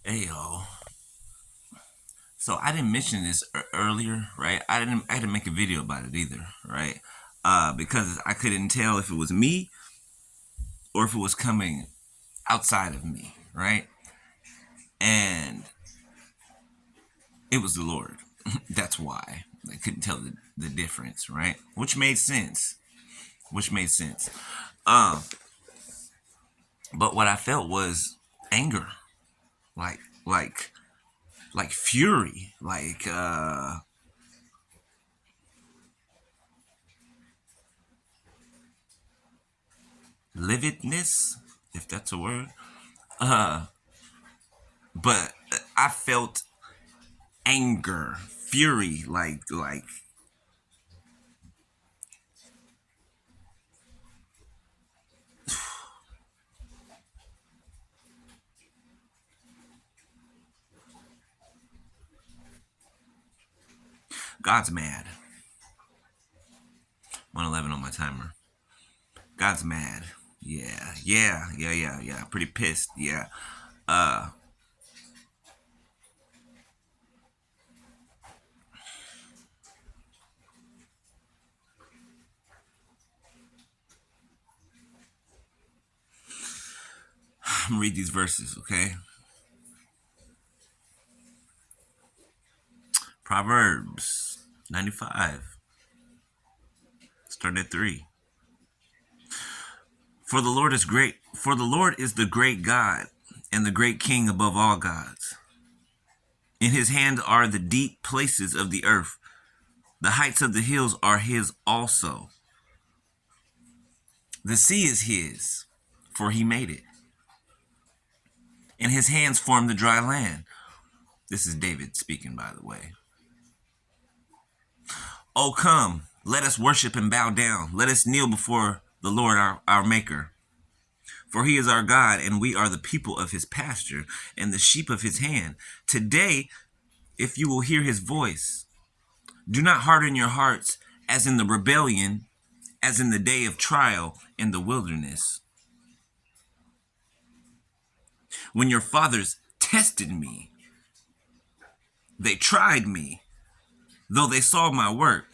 Hey y'all. So I didn't mention this earlier, right? I didn't make a video about it either, right? Because I couldn't tell if it was me or if it was coming outside of me, right? And it was the Lord. That's why I couldn't tell the difference, right? Which made sense. Which made sense. Um, but what I felt was anger, like like like fury, like lividness, if that's a word. Uh, but I felt anger, fury, like God's mad. 111 on my timer. God's mad. Yeah. Pretty pissed. Yeah. Uh, I'm gonna read these verses, okay? Proverbs 95, start at 3. For the Lord is great. For the Lord is the great God and the great King above all gods. In his hand are the deep places of the earth. The heights of the hills are his also. The sea is his, for he made it, and his hands formed the dry land. This is David speaking, by the way. Oh, come, let us worship and bow down. Let us kneel before the Lord our Maker. For he is our God, and we are the people of his pasture and the sheep of his hand. Today, if you will hear his voice, do not harden your hearts as in the rebellion, as in the day of trial in the wilderness, when your fathers tested me. They tried me, though they saw my work.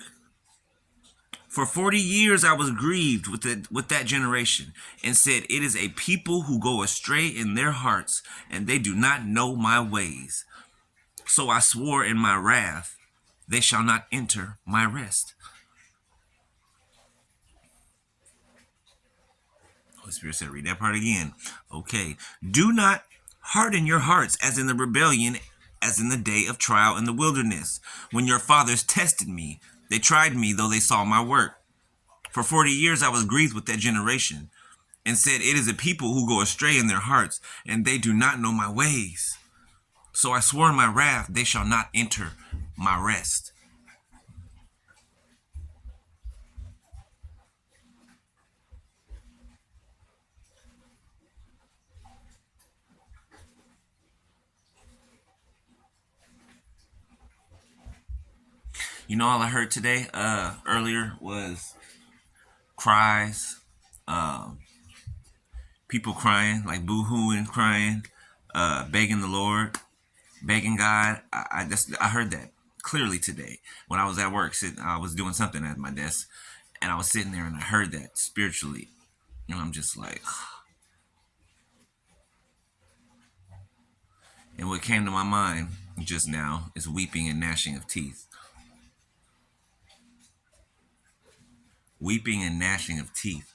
For 40 years I was grieved with that generation, and said, it is a people who go astray in their hearts, and they do not know my ways. So I swore in my wrath, they shall not enter my rest. Holy Spirit said, read that part again. Okay. Do not harden your hearts as in the rebellion, as in the day of trial in the wilderness, when your fathers tested me. They tried me, though they saw my work. For 40 years I was grieved with that generation, and said, it is a people who go astray in their hearts, and they do not know my ways. So I swore in my wrath, they shall not enter my rest. You know, all I heard today, earlier, was cries, um, people crying, like boo-hooing, crying, begging the Lord, begging God. I heard that clearly today when I was at work. I was doing something at my desk, and I was sitting there, and I heard that spiritually. And I'm just like, and what came to my mind just now is weeping and gnashing of teeth. Weeping and gnashing of teeth.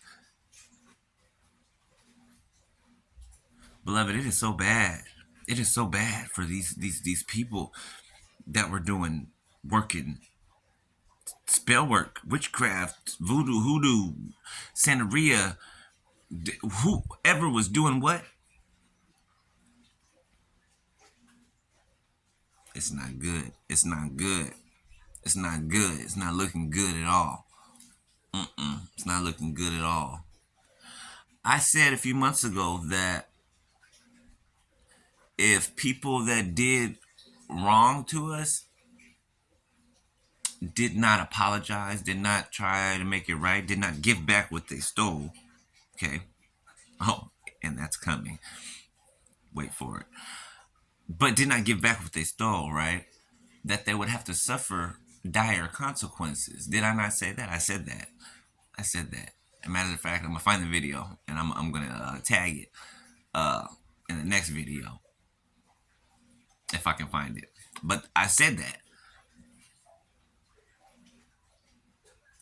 Beloved, it is so bad. It is so bad for these people that were doing working spell work, witchcraft, voodoo, hoodoo, santeria, whoever was doing what. It's not good. It's not good. It's not good. It's not looking good at all. It's not looking good at all. I said a few months ago that if people that did wrong to us did not apologize, did not try to make it right, did not give back what they stole, okay? Oh, and that's coming. Wait for it. but did not give back what they stole, right? That they would have to suffer dire consequences. Did I not say that? I said that. I said that. As a matter of fact, I'm gonna find the video and I'm gonna tag it uh, in the next video if I can find it. But I said that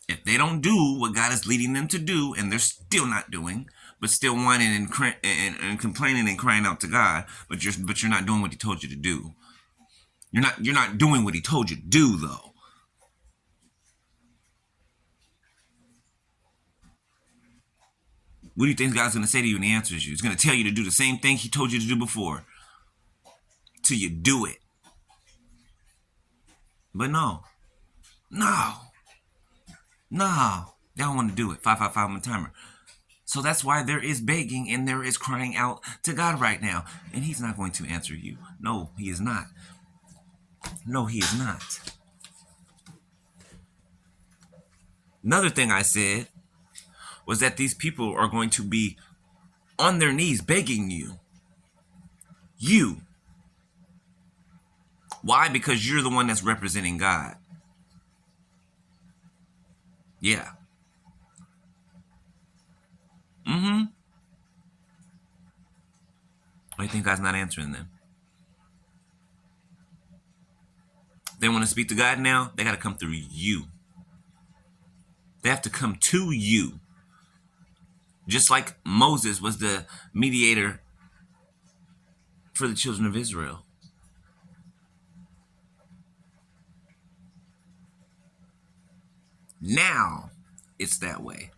if they don't do what God is leading them to do, and they're still not doing, but still whining and complaining and crying out to God, but you're not doing what He told you to do. You're not doing what He told you to do though. What do you think God's going to say to you when He answers you? He's going to tell you to do the same thing He told you to do before, till you do it. But no, no, no, they don't want to do it. 555 on the timer. So that's why there is begging and there is crying out to God right now. And He's not going to answer you. No, He is not. No, He is not. Another thing I said was that these people are going to be on their knees begging you. You. Why? Because you're the one that's representing God. Yeah. Mm-hmm. Why do you think God's not answering them? They want to speak to God now, they got to come through you. They have to come to you. Just like Moses was the mediator for the children of Israel. Now it's that way.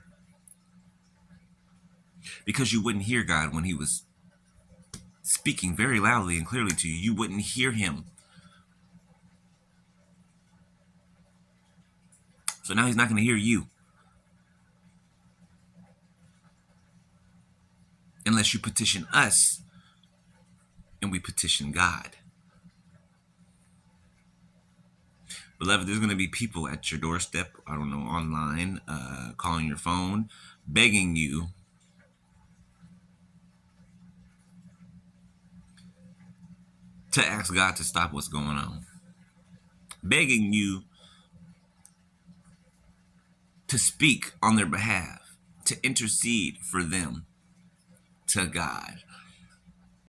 Because you wouldn't hear God when He was speaking very loudly and clearly to you. You wouldn't hear Him. So now He's not going to hear you. Unless you petition us and we petition God. Beloved, there's going to be people at your doorstep, I don't know, online, calling your phone, begging you to ask God to stop what's going on. Begging you to speak on their behalf, to intercede for them to God.